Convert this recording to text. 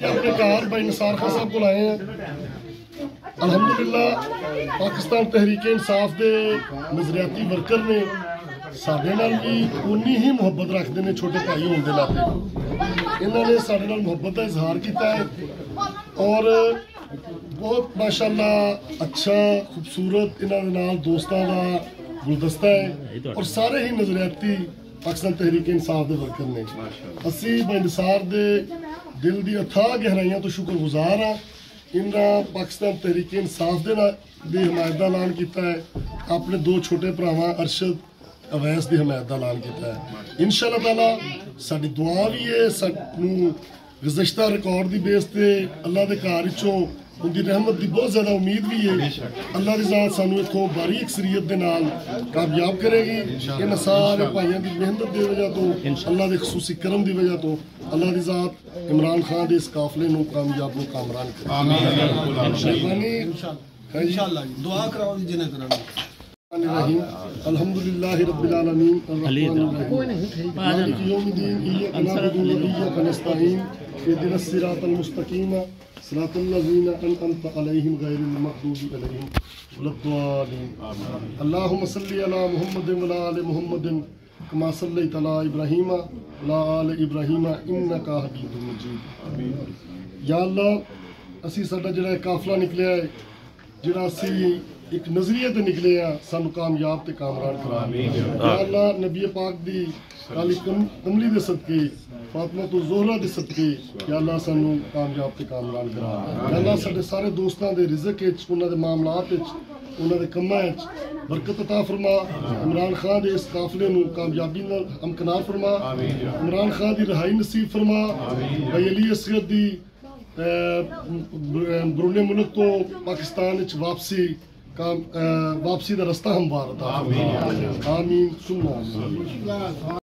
अपने घर भाई निसार खान साहब को आए हैं। अल्हम्दुलिल्लाह पाकिस्तान तहरीक इंसाफ के नजरियाती वर्कर ने साडे नाल भी उन्नी ही मुहब्बत रखते हैं छोटे भाई होने के नाते। इन्होंने साडे नाल मुहब्बत का इजहार किया है और बहुत माशाअल्लाह अच्छा खूबसूरत इन्हों दे नाल दोस्तां दा गुलदस्ता है और सारे ही नजरियाती पाकिस्तान तहरीक इंसाफ के वर्कर ने। असी निसार दे दिल दी अथाह गहराइयां तो शुक्रगुजार हाँ। इन्हें पाकिस्तान तहरीक इंसाफ की हमायत का ऐलान किया है, अपने दो छोटे भरावां अरशद अवैस की हमायत का ऐलान किया है। इंशाअल्लाह ताला साडी दुआ भी है, सानू गुज़श्ता रिकॉर्ड की बेस पे अल्लाह के घर चों उनकी रहमत की बहुत ज़्यादा उम्मीद भी है। अल्लाह की ज़ात सानू इत्थों बारी अक्सरीयत के नाल कामयाब करेगी। इन सारे भाइयों की मेहनत की वजह तो अल्लाह के खसूसी करम की वजह तो अल्लाह की ज़ात इमरान खान के इस काफले नूं कामयाब नूं कामरान करे। इंशाअल्लाह दुआ कराओ जिन्हें करानी। अल्हम्दुलिल्लाहि रब्बिल आलमीन मालिक यौमिद्दीन इय्याका नअबुदु व इय्याका नस्तईन इहदिनस सिरातल मुस्तकीम सिरातल लज़ीना अनअमता अलैहिम गैरिल मग़दूबि अलैहिम वलद्दालीन। अल्लाहुम्मा सल्लि अला मुहम्मदिन व अला आलि मुहम्मदिन कमा सल्लैता अला इब्राहीम व अला आलि इब्राहीम इन्नका हमीदुम मजीद। या अल्लाह असी साडा जिहड़ा काफला निकलिया है, जिहड़ा असी एक नजरिए ते निकले हैं, सानू कामयाब ते कामरान करा। या अल्लाह नबी पाक दी काली कमली दे सदके फातिमा तो ज़ोहरा दे सदके या अल्लाह सानू कामयाब ते कामरान करा। या अल्लाह साडे सारे दोस्तां दे रिज़क विच, उन्हां दे मामलात विच, उन्हां दे कम्मां विच बरकत अता फरमा। इमरान खान दे इस काफले नू कामयाबी नाल हमकनार फरमा। इमरान खान दी रहाई नसीब फरमा। भाई अली असगर दी बरूने मुल्क तो पाकिस्तान विच वापसी का रास्ता हमवार अता फरमा। आमीन सुन्ना।